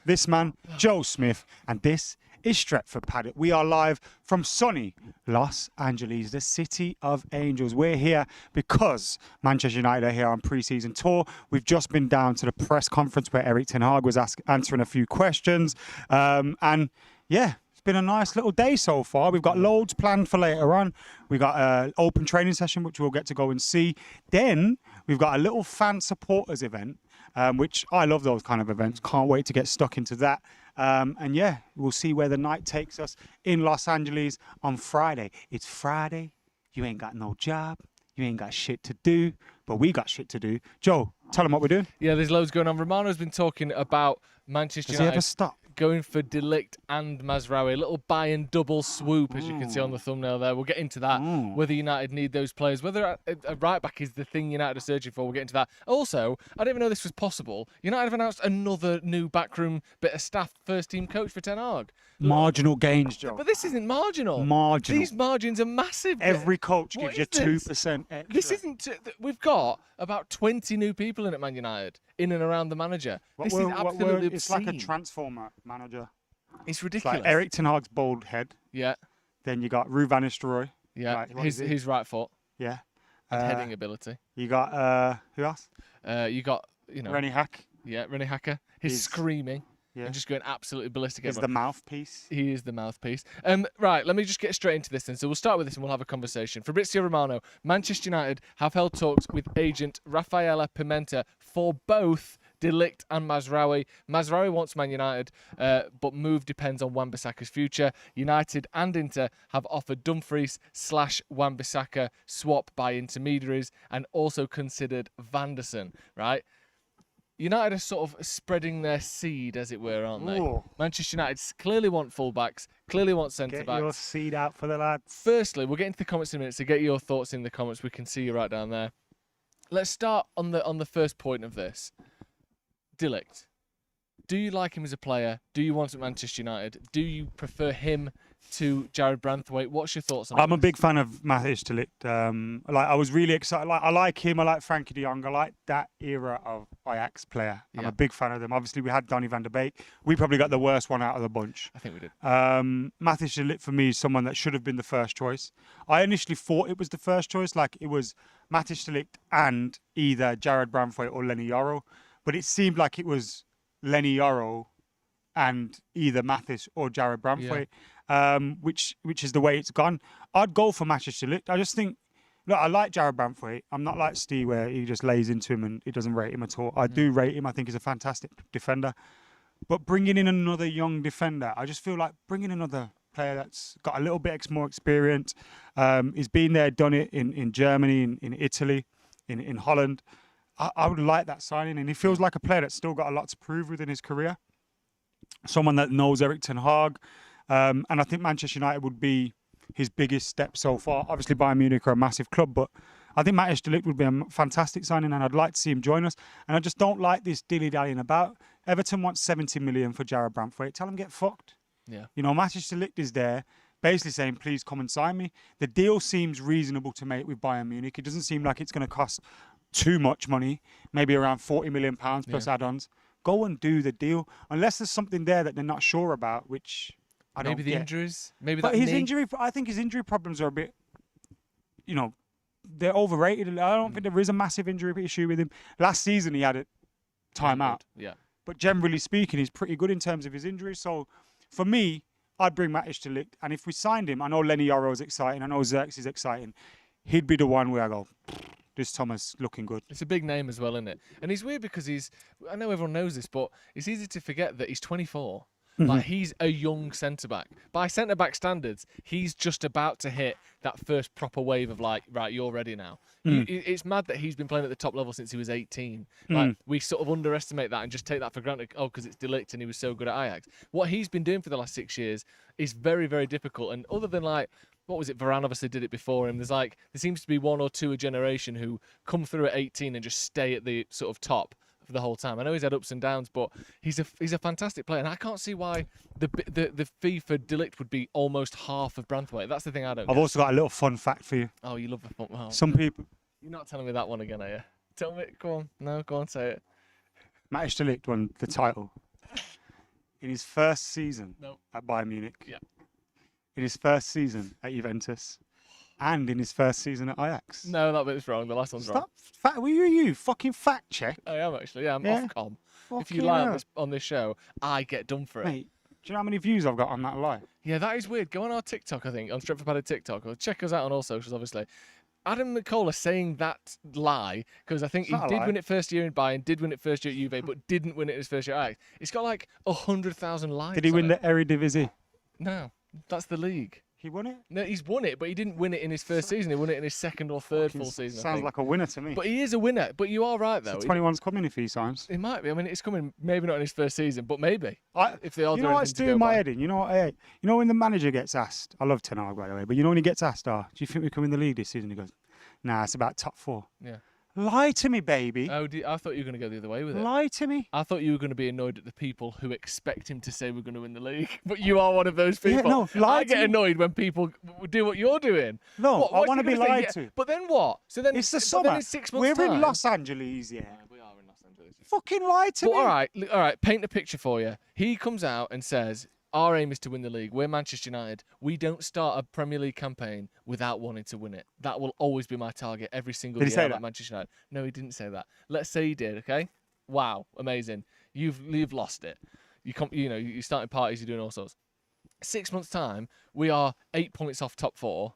This man, Joe Smith, and this is Stretford Paddock. We are live from sunny Los Angeles, the city of angels. We're here because Manchester United are here on pre-season tour. We've just been down to the press conference where Erik ten Hag was answering a few questions. And yeah, it's been a nice little day so far. We've got loads planned for later on. We've got an open training session, which we'll get to go and see. Then we've got a little fan supporters event, which I love those kind of events. Can't wait to get stuck into that. And yeah, we'll see where the night takes us in Los Angeles on Friday. It's Friday. You ain't got no job. You ain't got shit to do. But we got shit to do. Joe, tell them what we're doing. Yeah, there's loads going on. Romano's been talking about Manchester United. Does he ever stop? Going for Ligt and Mazraoui. A little buy and double swoop, as you can see on the thumbnail there. We'll get into that. Whether United need those players, whether a right back is the thing United are searching for, we'll get into that. Also, I didn't even know this was possible. United have announced another new backroom bit of staff, first team coach for Ten Hag. Marginal gains, Joe. But this isn't marginal. Marginal. These margins are massive. Every coach gives you 2% extra. This isn't. We've got about 20 new people in at Man United, in and around the manager. This is absolutely obscene. It's like a transformer manager. It's ridiculous. It's like Erik ten Hag's bald head. Yeah. Then you got Ruud van Nistelrooy. Yeah. His right foot. Yeah. And heading ability. You got who else? You got Rennie Hack. Yeah, Rennie Hacker. He's screaming. Yeah. And just going absolutely ballistic. He's the mouthpiece. He is the mouthpiece. Right, let me just get straight into this then. So we'll start with this and we'll have a conversation. Fabrizio Romano, Manchester United have held talks with agent Rafaela Pimenta for both Ligt and Mazraoui. Mazraoui wants Man United, but move depends on Wan-Bissaka's future. United and Inter have offered Dumfries/Wan-Bissaka swap by intermediaries and also considered Vanderson, right? United are sort of spreading their seed, as it were, aren't they? Ooh. Manchester United clearly want fullbacks, clearly want centre-backs. Get your seed out for the lads. Firstly, we'll get into the comments in a minute, so get your thoughts in the comments. We can see you right down there. Let's start on the first point of this. Ligt. Do you like him as a player? Do you want him at Manchester United? Do you prefer him to Jared Branthwaite? What's your thoughts on I'm a big fan of Matthijs de Ligt. I was really excited. I like him. I like Frankie de Jong. I like that era of Ajax player. I'm a big fan of them. Obviously, we had Donny van der Beek. We probably got the worst one out of the bunch. I think we did. Matthijs de Ligt, for me, is someone that should have been the first choice. I initially thought it was the first choice. Like, it was Matthijs de Ligt and either Jared Branthwaite or Lenny Yoro. But it seemed like it was Lenny Yoro and either Matthijs or Jared Branthwaite, which is the way it's gone. I'd go for Matthijs de Ligt. I just think, look, I like Jared Branthwaite. I'm not like Steve where he just lays into him and he doesn't rate him at all. I do rate him. I think he's a fantastic defender. But bringing in another young defender, I just feel like bringing another player that's got a little bit more experience. He's been there, done it in Germany, in Italy, in Holland. I would like that signing, and he feels like a player that's still got a lot to prove within his career. Someone that knows Erik ten Hag, and I think Manchester United would be his biggest step so far. Obviously, Bayern Munich are a massive club, but I think Matthijs de Ligt would be a fantastic signing, and I'd like to see him join us. And I just don't like this dilly-dallying about. Everton wants 70 million for Jared Branthwaite. Tell him get fucked. Yeah. You know, Matthijs de Ligt is there, basically saying, please come and sign me. The deal seems reasonable to make with Bayern Munich. It doesn't seem like it's going to cost too much money, maybe around £40 million plus add-ons. Go and do the deal, unless there's something there that they're not sure about, which I don't get. Maybe the injuries, maybe but that his knee. injury. I think his injury problems are a bit, they're overrated. I don't think there is a massive injury issue with him. Last season he had a time out, but generally speaking, he's pretty good in terms of his injuries. So for me, I'd bring Matthijs de Ligt, and if we signed him, I know Lenny Yoro is exciting, I know Xerxes is exciting. He'd be the one where I go, this Thomas looking good. It's a big name as well, isn't it? And he's weird because I know everyone knows this, but it's easy to forget that he's 24. Like, he's a young centre-back. By centre-back standards, he's just about to hit that first proper wave of like, right, you're ready now. It's mad that he's been playing at the top level since he was 18. Like, we sort of underestimate that and just take that for granted. Oh, because it's de Ligt and he was so good at Ajax. What he's been doing for the last 6 years is very, very difficult. And other than like, what was it? Varane obviously did it before him. There seems to be one or two a generation who come through at 18 and just stay at the sort of top for the whole time. I know he's had ups and downs, but he's a fantastic player, and I can't see why the fee for de Ligt would be almost half of Branthwaite. That's the thing I don't. I've also got a little fun fact for you. Oh, you love the fun. Well, some people. You're not telling me that one again, are you? Tell me. Go on. No, go on. Say it. Matthijs de Ligt won the title in his first season No. at Bayern Munich, Yeah. in his first season at Juventus, and in his first season at Ajax. No, that bit's wrong. The last one's wrong. Stop. Were you fucking fact check? I am actually. Yeah, I'm Yeah. Ofcom. If you Fucking lie hell. on this show, I get done for it. Mate, do you know how many views I've got on that lie? Yeah, that is weird. Go on our TikTok, I think, on Stretford Paddock TikTok, or check us out on all socials, obviously. Adam McCullough saying that lie, because I think It's he not a did lie. win it first year in Bayern, did win it first year at Juve, but didn't win it his first year at Ajax. It's got like 100,000 likes. Did he win on the it. Eredivisie? No, that's the league. He won it? No, he's won it, but he didn't win it in his first season. He won it in his second or third full season. I Sounds think. like a winner to me. But he is a winner. But you are right, though. So 21's coming if he signs. It might be. I mean, it's coming maybe not in his first season, but maybe. I, If they all you do know what's anything to doing go my by. head in? You know what I hate? You know when the manager gets asked, I love Ten Hag by the way, but you know when he gets asked, do you think we can win the league this season? He goes, nah, it's about top 4. Yeah. Lie to me, baby. Oh, I thought you were going to go the other way with it. Lie to me. I thought you were going to be annoyed at the people who expect him to say we're going to win the league, but you are one of those Yeah, people. no, lie I to get me. annoyed when people do what you're doing. No, What, I what's want he to be gonna say? lied Yeah, to. But then what? So then It's the but summer. Then in 6 months' We're time, in Los Angeles, yeah. we are in Los Angeles. Fucking lie to But me. all right. Paint a picture for you. He comes out and says, "Our aim is to win the league. We're Manchester United. We don't start a Premier League campaign without wanting to win it. That will always be my target every single Did he year say I'm that? at Manchester United." No, he didn't say that. Let's say he did. Okay. Wow, amazing. You've lost it. You're starting parties. You're doing all sorts. 6 months' time, we are 8 points off top 4.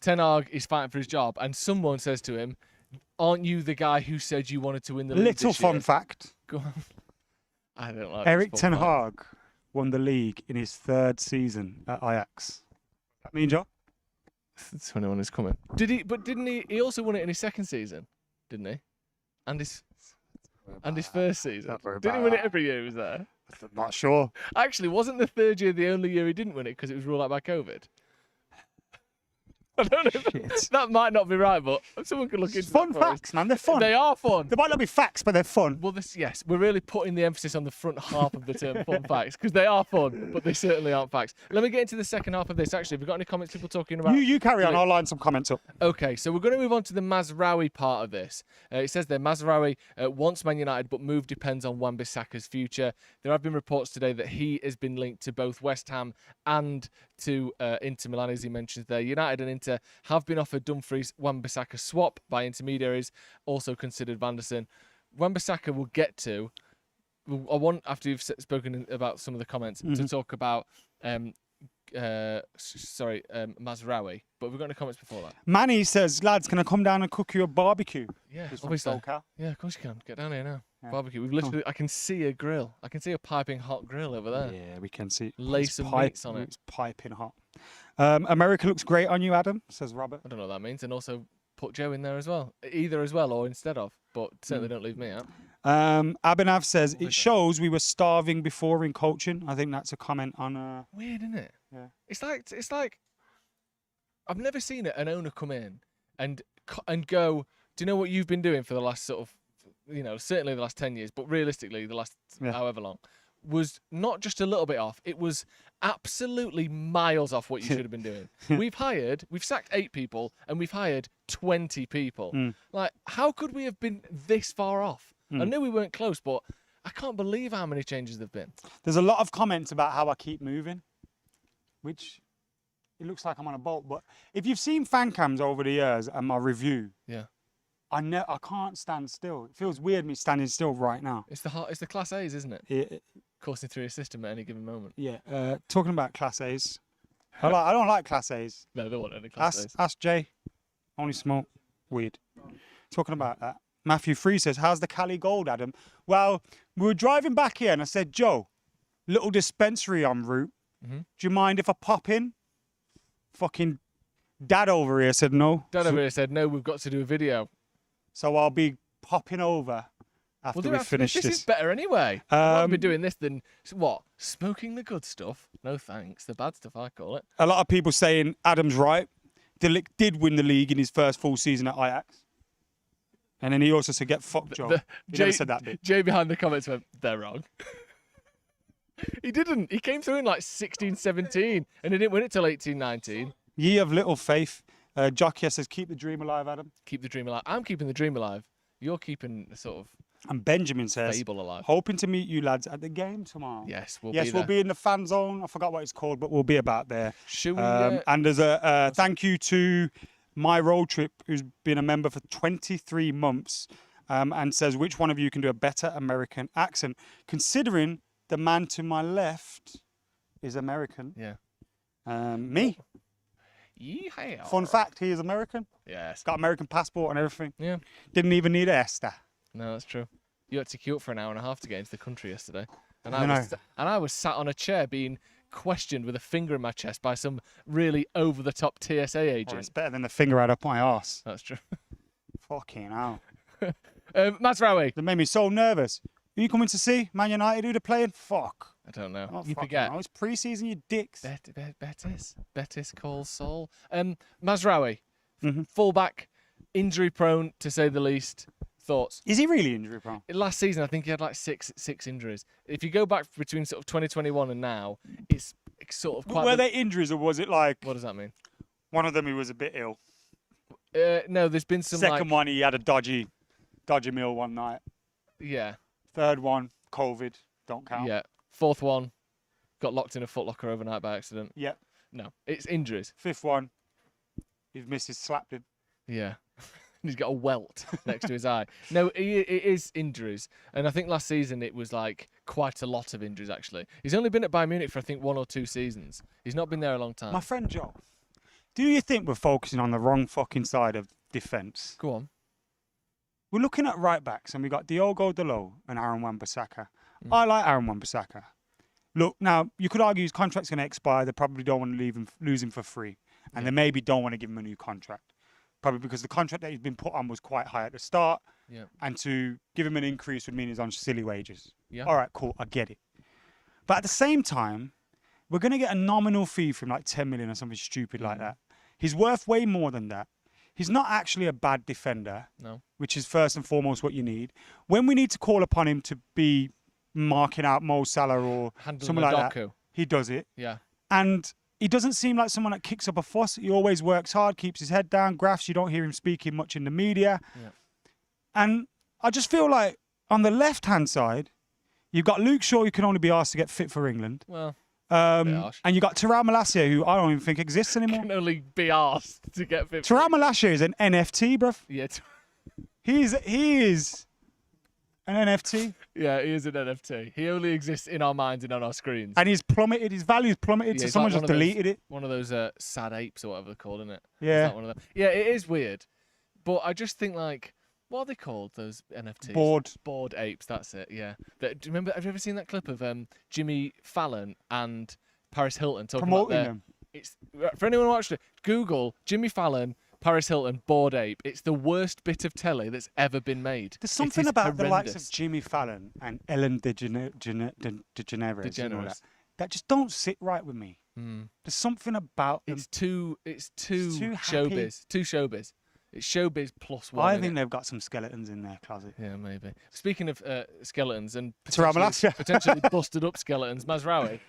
Ten Hag is fighting for his job, and someone says to him, "Aren't you the guy who said you wanted to win the league Little this year?" fun fact. Go on. I don't like Eric this Ten fun fact. Hag won the league in his 3rd season at Ajax. That mean, Joe? 21 is coming. Did he? But didn't he? He also won it in his second season, didn't he? And his first season. Don't worry Didn't he about win it that. every year? He was there. I'm not sure. Actually, wasn't the third year the only year he didn't win it because it was ruled out by COVID? I don't know. Shit. That might not be right, but someone could look into It's fun that for us. facts, man. They're fun. They are fun. They might not be facts, but they're fun. Well, yes, we're really putting the emphasis on the front half of the term fun facts because they are fun, but they certainly aren't facts. Let me get into the second half of this. Actually, have you got any comments? People talking about? You carry on. I'll line some comments up. Okay, so we're going to move on to the Mazraoui part of this. It says there, Mazraoui wants Man United, but move depends on Wan-Bissaka's future. There have been reports today that he has been linked to both West Ham and to Inter Milan, as he mentions there. United and Inter have been offered Dumfries Wan-Bissaka swap by intermediaries, also considered Vanderson. Wan-Bissaka will get to. I want, after you've spoken about some of the comments, to talk about Mazraoui, but we've got any comments before that. Manny says, lads, can I come down and cook you a barbecue? Yeah, He's from obviously. SoCal. Yeah, of course you can. Get down here now. Yeah. Barbecue. We've literally. I can see a grill. I can see a piping hot grill over there. Yeah, we can see. Lay It's some meats on it. It's piping hot. America looks great on you, Adam, says Robert. I don't know what that means, and also put Joe in there as well, either as well or instead of. But certainly don't leave me out. Abhinav says, it shows we were starving before in coaching. I think that's a comment on... Weird, isn't it? Yeah. It's like I've never seen an owner come in and go, do you know what you've been doing for the last sort of, certainly the last 10 years, but realistically the last however long, was not just a little bit off. It was absolutely miles off what you should have been doing. We've sacked 8 people and we've hired 20 people. Like, how could we have been this far off? I knew we weren't close, but I can't believe how many changes there've been. There's a lot of comments about how I keep moving, which it looks like I'm on a bolt. But if you've seen fan cams over the years and my review, Yeah. I can't stand still. It feels weird me standing still right now. It's the Class A's, isn't it? It, Coursing through your system at any given moment. yeah. Talking about Class A's, I don't like Class A's. No, they want any Class A's. Ask Jay. Only smoke weed. Talking about that. Matthew Free says, how's the Cali Gold, Adam? Well, we were driving back here and I said, Joe, little dispensary en route. Do you mind if I pop in? Fucking dad over here said no. Dad over here said, no, we've got to do a video. So I'll be popping over after We'll do we it after finish this. This this. is better anyway. I'd be doing this than, what, smoking the good stuff? No thanks. The bad stuff, I call it. A lot of people saying Adam's right. Ligt did win the league in his first full season at Ajax. And then he also said, get fucked, Joe. He never said that bit. Jay behind the comments went, they're wrong. He didn't. He came through in like 16, 17, and he didn't win it till 18, 19. Ye of little faith. Jock here says, keep the dream alive, Adam. Keep the dream alive. I'm keeping the dream alive. You're keeping the sort of And Benjamin says, Fable alive. hoping to meet you lads at the game tomorrow. Yes, we'll we'll be in the fan zone. I forgot what it's called, but we'll be about there. Should we? And there's a thank you to My Road Trip, who's been a member for 23 months, and says, which one of you can do a better American accent? Considering the man to my left is American. Yeah. Me. Yeehaw. Fun fact, he is American. Yes. Got American passport and everything. Yeah. Didn't even need a ESTA. No, that's true. You had to queue up for an hour and a half to get into the country yesterday. And I know. I was sat on a chair being questioned with a finger in my chest by some really over-the-top TSA agent. Oh, it's better than the finger out up my arse. That's true. Fucking hell. Mazraoui. That made me so nervous. Who you coming to see? Man United, who they're playing? Fuck. I don't know. Oh, You fucking forget. hell. It's pre-season, you dicks. Betis calls Sol. Mazraoui. Mhm. Fullback. Injury-prone, to say the least. Thoughts? Is he really injury prone? Last season, I think he had like six injuries. If you go back between sort of 2021 and now, it's sort of quite. Were they injuries or was it like What does that mean? one of them who was a bit ill? No, there's been some Second one, he had a dodgy meal one night. Yeah, Third one, COVID. Don't count. yeah. Fourth one, got locked in a Foot Locker overnight by accident. Yep. No, it's injuries. Fifth one, his missus slapped him. Yeah. He's got a welt next to his eye. No, it is injuries. And I think last season it was like quite a lot of injuries, actually. He's only been at Bayern Munich for, I think, 1 or 2 seasons. He's not been there a long time. My friend Joe, do you think we're focusing on the wrong fucking side of defence? Go on. We're looking at right backs and we got Diogo Dalot and Aaron Wan-Bissaka. I like Aaron Wan-Bissaka. Look, now, you could argue his contract's going to expire. They probably don't want to lose him for free. And they maybe don't want to give him a new contract. Probably because the contract that he's been put on was quite high at the start. Yeah. And to give him an increase would mean he's on silly wages. Yeah. All right, cool, I get it. But at the same time, we're going to get a nominal fee from like 10 million or something stupid like that. He's worth way more than that. He's not actually a bad defender, No. which is first and foremost what you need. When we need to call upon him to be marking out Mo Salah or Handling someone like that, Doku. he does it. Yeah. And he doesn't seem like someone that kicks up a fuss. He always works hard, keeps his head down, graphs. You don't hear him speaking much in the media. Yeah. And I just feel like on the left-hand side, you've got Luke Shaw, who can only be asked to get fit for England. Well, And you got Terrell Malacia, who I don't even think exists anymore. can only be asked to get 50. Terrell Malacia is an NFT, bruv. Yeah. He is an NFT. Yeah, he is an NFT. He only exists in our minds and on our screens. And he's plummeted, his value's plummeted, Yeah, so he's someone like just deleted it. One of those sad apes or whatever they're called, isn't it? Yeah. Is that one of them? Yeah, it is weird. But I just think, like, what are they called, those NFTs? Bored apes, that's it, yeah. Do you remember, have you ever seen that clip of Jimmy Fallon and Paris Hilton talking Promoting about them. It's, for anyone who watched it, Google Jimmy Fallon, Paris Hilton, Bored Ape. It's the worst bit of telly that's ever been made. There's something about the likes of Jimmy Fallon and Ellen DeGeneres and all that just don't sit right with me. There's something about them. It's too too showbiz. Too showbiz. It's showbiz plus one. I think they've got some skeletons in their closet. Yeah, maybe. Speaking of skeletons and Terrell Malacia. potentially busted up skeletons, Mazraoui.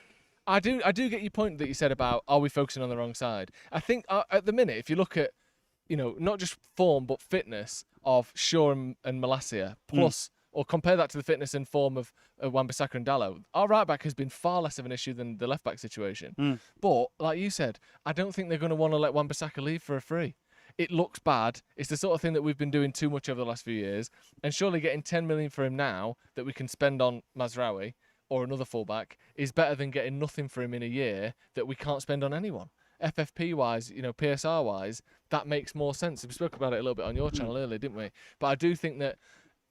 I do get your point that you said about are we focusing on the wrong side? I think at the minute, if you look at, not just form but fitness of Shaw and Malacia, plus or compare that to the fitness and form of Wan-Bissaka and Dalot, our right back has been far less of an issue than the left back situation. But like you said, I don't think they're going to want to let Wan-Bissaka leave for a free. It looks bad. It's the sort of thing that we've been doing too much over the last few years. And surely getting 10 million for him now that we can spend on Mazraoui or another fullback is better than getting nothing for him in a year that we can't spend on anyone. FFP wise, PSR wise, that makes more sense. We spoke about it a little bit on your channel earlier, didn't we? But I do think that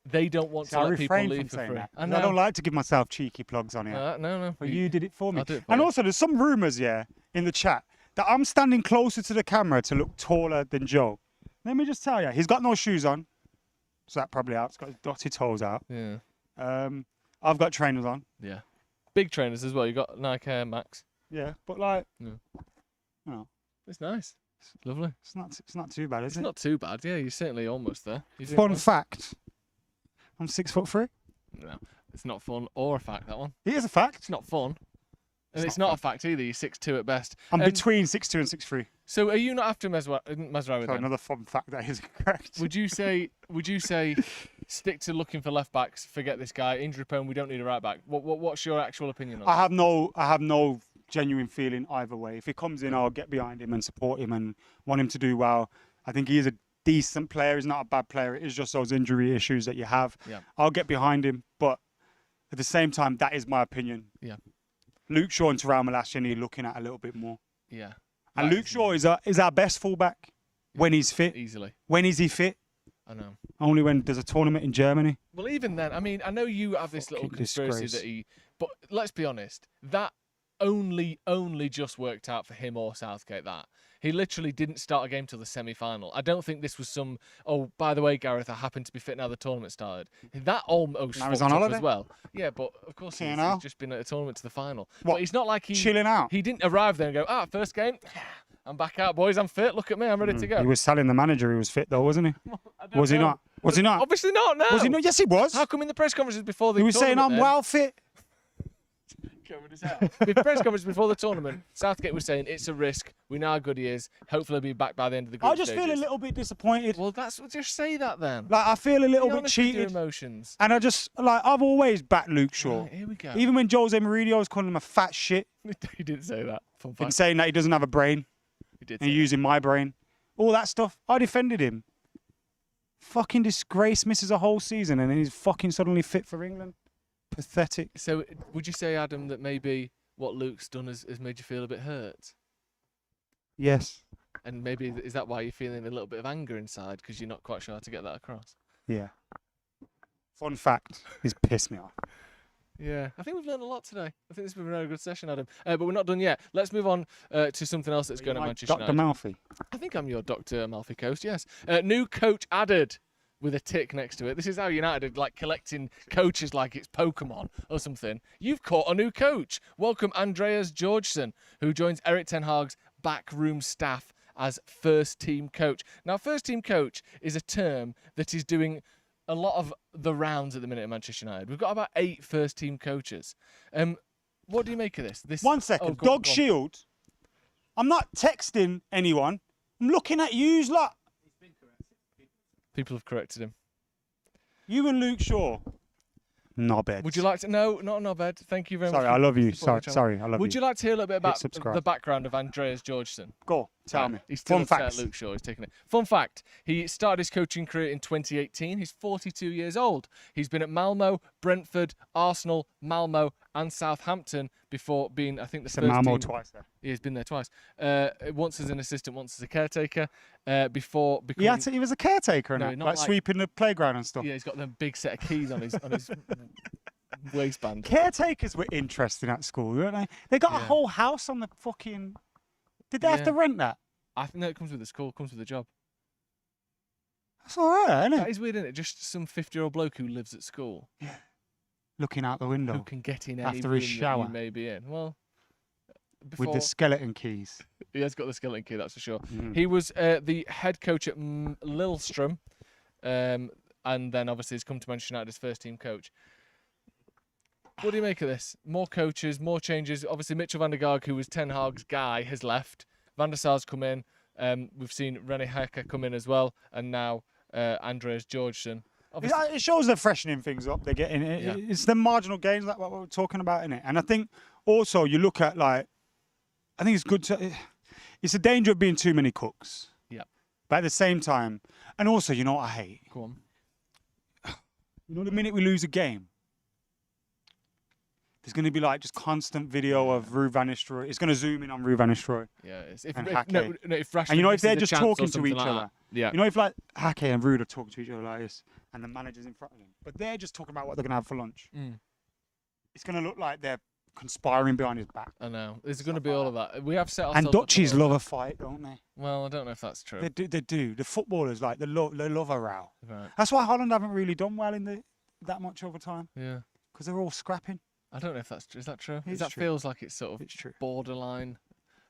they don't want to let people leave for free. I don't like to give myself cheeky plugs on here. No. But you did it for me. I'll do it for and you. also, there's some rumours, in the chat that I'm standing closer to the camera to look taller than Joe. Let me just tell you, he's got no shoes on. So that probably helps. He's got his dotted toes out. Yeah. I've got trainers on. Yeah. Big trainers as well. You got Nike Air Max. Yeah, but like, It's nice. It's lovely. It's not too bad, is It's it? not too bad. Yeah, you're certainly almost there. Fun fact. I'm 6'3". No, it's not fun or a fact, that one. It is a fact. It's not fun. And It's it's not not a fact either. You're 6'2" at best. I'm between 6'2" and 6'3". So are you not after Mazraoui So then? another fun fact that is correct. Would you say stick to looking for left backs. Forget this guy. Injury prone. We don't need a right back. What's your actual opinion on I have no genuine feeling either way. If he comes in, I'll get behind him and support him and want him to do well. I think he is a decent player. He's not a bad player. It is just those injury issues that you have. Yeah. I'll get behind him, but at the same time, that is my opinion. Yeah. Luke Shaw and Terrell Malacia need looking at a little bit more. Yeah. And Luke Shaw is our best fullback when he's fit. Easily. When is he fit? I know. Only when there's a tournament in Germany. Well, even then, I mean, I know you have this little conspiracy that but let's be honest, that only just worked out for him or Southgate. That he literally didn't start a game till the semi-final. I don't think this was some. Oh, by the way, Gareth, I happen to be fit now. The tournament started. That almost Now he's fucked on up holiday? as well. Yeah, but of course he's just been at a tournament to the final. What? But it's not like Chilling out. He didn't arrive there and go, first game. I'm back out, boys. I'm fit. Look at me. I'm ready to go. He was telling the manager he was fit, though, wasn't he? Was he not? Was he not? Obviously not. No. Was he not? Yes, he was. How come in the press conferences before the He was saying, tournament I'm then- well fit. The press conference before the tournament, Southgate was saying it's a risk. We know how good he is. Hopefully, he'll be back by the end of the group I just feel a stages. little bit disappointed. Well, just say that then. Like, I feel a little Be bit honest with your cheated. emotions. And I've always backed Luke Shaw. Right, here we go. Even when Jose Mourinho was calling him a fat shit He didn't say that. Fun and fact. saying that he doesn't have a brain He did. and Say using my brain, all that stuff, I defended him. Fucking disgrace, misses a whole season and then he's fucking suddenly fit for England. Pathetic. that. So, would you say, Adam, that maybe what Luke's done has made you feel a bit hurt? Yes. And maybe is that why you're feeling a little bit of anger inside because you're not quite sure how to get that across? Yeah. Fun fact, he's pissed me off. Yeah, I think we've learned a lot today. I think this has been a very good session, Adam. But we're not done yet. Let's move on to something else that's going on at Manchester Dr. United. Malfi. I think I'm your Dr. Amalfi Coast, yes. New coach added with a tick next to it. This is how United are collecting coaches like it's Pokemon or something. You've caught a new coach. Welcome Andreas Georgsson, who joins Eric Ten Hag's backroom staff as first team coach. Now, first team coach is a term that is doing a lot of the rounds at the minute at Manchester United. We've got about 8 first team coaches. What do you make of this? 1 second. Oh, go on, Dog go on. Shield. I'm not texting anyone. I'm looking at you lot. People have corrected him. You and Luke Shaw. Knobheads. Would you like to? No, not an obed. Thank you very much. Sorry, I love you. supporting the channel. Sorry, I love you. Would you like to hear a little bit about subscribe. the background of Andreas Georgsson? Go, tell me. He's still Fun upset facts. at Luke Shaw. He's taking it. Fun fact: he started his coaching career in 2018. He's 42 years old. He's been at Malmo, Brentford, Arsenal, Malmo, and Southampton before being, I think, the Said first Malmo team. twice there. He's been there twice. Once as an assistant, once as a caretaker. Before becoming. He was a caretaker, No, and not like like- sweeping the playground and stuff. Yeah, he's got them big set of keys on his waistband. Caretakers were interesting at school, weren't they? They got a Yeah. whole house on the fucking. Did they have Yeah. to rent that? I think it comes with the school, comes with the job. That's all right, isn't That it? is weird, isn't it? Just some 50-year-old bloke who lives at school Looking out the who window can get in any after room his that shower you may be in. Well, before with the skeleton keys. he has got the skeleton key, that's for sure. Mm. He was the head coach at Lillestrøm, and then obviously he's come to Manchester United as first team coach. What do you make of this? More coaches, more changes. Obviously, Mitchell van der Gaag, who was Ten Hag's guy, has left. Van der Sar's come in. We've seen René Hacker come in as well, and now Andreas Georgsson. Obviously, It shows they're freshening things up. They're getting it. Yeah. It's the marginal gains like what we're talking about, innit? And I think also you look at I think it's good to. It's a danger of being too many cooks. Yeah. But at the same time, and also, you know what I hate? go on. You know, the minute we lose a game, there's going to be just constant video of Ruud van Nistelrooy. It's going to zoom in on Ruud van Nistelrooy. Yeah, it's, And if Hake. Rashford And you know, if misses they're a just chance or talking to something each like other, that. Yeah. you know, if Hake and Ruud are talking to each other like this, and the manager's in front of them, but they're just talking about what they're going to have for lunch, it's going to look like they're conspiring behind his back. I know. There's going to be all of that. We have set ourselves And up for Dutchies all love of a fight, don't they? that. Well, I don't know if that's true. They do. The footballers, they love a row. Right. That's why Holland haven't really done well in that much over time, Yeah. because they're all scrapping. I don't know if that's true. Is that true? It's That true. feels like it's sort of It's true. borderline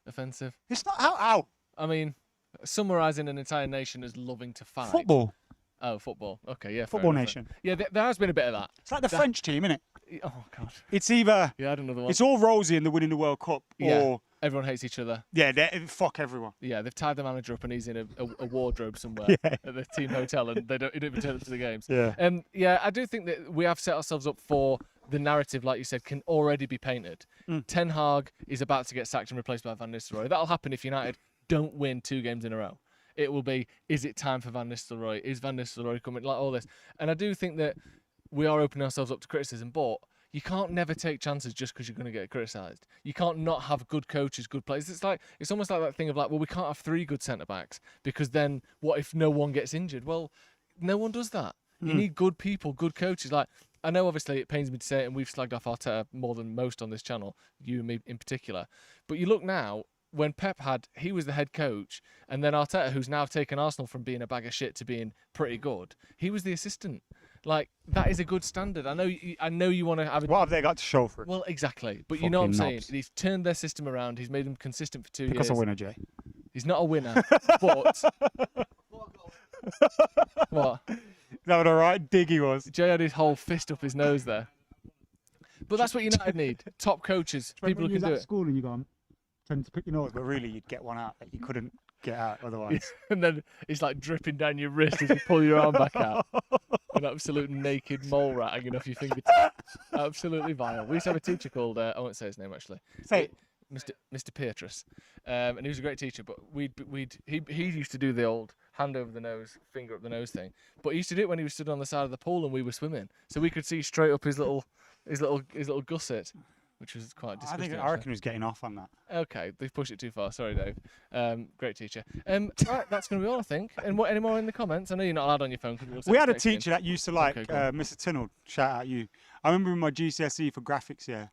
offensive. It's not how I mean, summarising an entire nation as loving to fight. football. Oh, football. Okay, yeah. fair Football enough nation. then. Yeah, there has been a bit of that. It's like the French team, isn't it? Oh, God. It's either Yeah, I had another one. it's all rosy and they're winning the World Cup, Yeah. or Everyone hates each other. Yeah, fuck everyone. Yeah, they've tied the manager up and he's in a wardrobe somewhere Yeah. at the team hotel, and he don't even turn up to the games. Yeah. Yeah, I do think that we have set ourselves up for the narrative, like you said, can already be painted. Ten Hag is about to get sacked and replaced by Van Nistelrooy. That'll happen if United don't win 2 games in a row. It will be, is it time for Van Nistelrooy? Is Van Nistelrooy coming? Like all this. And I do think that we are opening ourselves up to criticism, but you can't never take chances just because you're going to get criticised. You can't not have good coaches, good players. It's almost like that thing of like, well, we can't have 3 good centre-backs because then what if no one gets injured? Well, no one does that. You need good people, good coaches. Like, I know obviously it pains me to say it, and we've slagged off Arteta more than most on this channel, you and me in particular. But you look now, when Pep he was the head coach, and then Arteta, who's now taken Arsenal from being a bag of shit to being pretty good, he was the assistant. Like, that is a good standard. I know you want to have. What have they got to show for it? Well, exactly. But you know what I'm saying? Knobs. He's turned their system around. He's made them consistent for 2 years. Because a winner, Jay. He's not a winner, but what? Is that what a right dig he was? Jay had his whole fist up his nose there. But that's what United need. Top coaches, people who can do it. School and you gone trying to pick your nose, but really you'd get one out that you couldn't get out otherwise. And then it's like dripping down your wrist as you pull your arm back out. An absolute naked mole rat hanging off your fingertip. Absolutely vile. We used to have a teacher called, I won't say his name actually. Say it. Mr. Petrus. And he was a great teacher, but he used to do the old hand over the nose, finger up the nose thing. But he used to do it when he was stood on the side of the pool and we were swimming. So we could see straight up his little gusset, which was quite disgusting. I reckon he was getting off on that. Okay, they've pushed it too far. Sorry, Dave. Great teacher. Right, that's going to be all, I think. And any more in the comments? I know you're not allowed on your phone. We had a teacher that used to like, Okay, go on. Mr. Tinnell, shout out you. I remember in my GCSE for graphics, Yeah.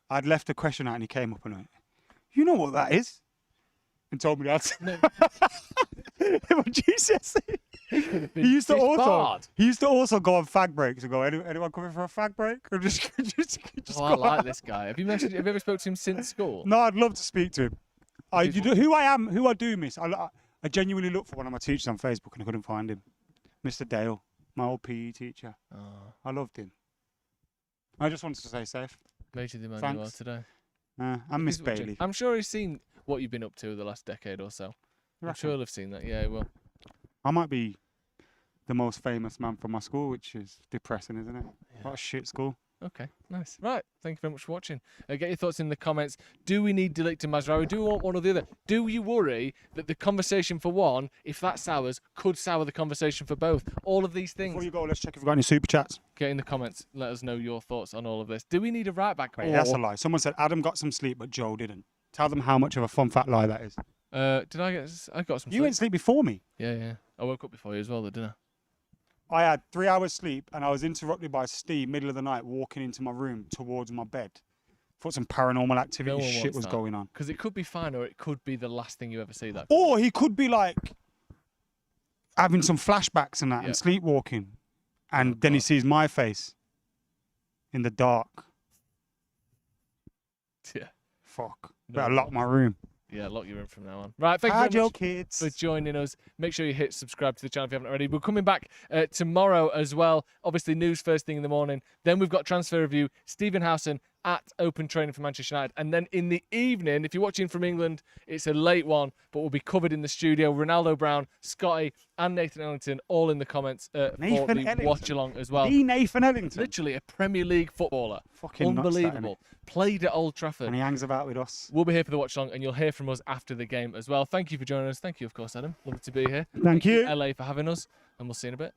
I'd left a question out and he came up and went, you know what that is? And told me the answer. No. In my GCSE. He used to also go on fag breaks and go, anyone coming for a fag break? Or just Oh, I like this guy. Have you ever spoken to him since school? No, I'd love to speak to him. Who I do miss. I genuinely looked for one of my teachers on Facebook and I couldn't find him. Mr. Dale, my old PE teacher. Oh, I loved him. I just wanted to say safe. major the man you are Thanks. today. I miss He's watching. Bailey. I'm sure he's seen what you've been up to the last decade or so. You I'm reckon? sure he'll have seen that. Yeah, he will. I might be the most famous man from my school, which is depressing, isn't it? Yeah. What a shit school. Okay, nice. Right, thank you very much for watching. Get your thoughts in the comments. Do we need Ligt and Mazraoui? Do we want one or the other? Do you worry that the conversation for one, if that sours, could sour the conversation for both? All of these things. Before you go, let's check if we've got any super chats. Get in the comments. Let us know your thoughts on all of this. Do we need a right back? Wait, that's a lie. Someone said Adam got some sleep, but Joe didn't. Tell them how much of a fun fat lie that is. Did I get? I got some. You sleep. went to sleep before me. Yeah. I woke up before you as well, though, didn't I? I had 3 hours sleep and I was interrupted by Steve middle of the night walking into my room towards my bed. Thought some paranormal activity one shit wants was that. going on. Because it could be fine, or it could be the last thing you ever see. That. Or he could be like having some flashbacks and that Yeah. and sleepwalking. And Oh, then he God. sees my face in the dark. Yeah. Fuck. No, Better lock my room. Yeah, lock your room from now on. Right, thank you Hide very your much kids. for joining us. Make sure you hit subscribe to the channel if you haven't already. We're coming back tomorrow as well. Obviously, news first thing in the morning. Then we've got transfer review. Stephen Howson at open training for Manchester United. And then in the evening, if you're watching from England, it's a late one, but we'll be covered in the studio. Ronaldo Brown, Scotty, and Nathan Ellington all in the comments for Nathan the Ellington? watch along as well. The Nathan Ellington. Literally a Premier League footballer. Fucking nuts, that, innit? Unbelievable. Played at Old Trafford. And he hangs about with us. We'll be here for the watch along, and you'll hear from us after the game as well. Thank you for joining us. Thank you, of course, Adam. Lovely to be here. Thank you. LA for having us, and we'll see you in a bit.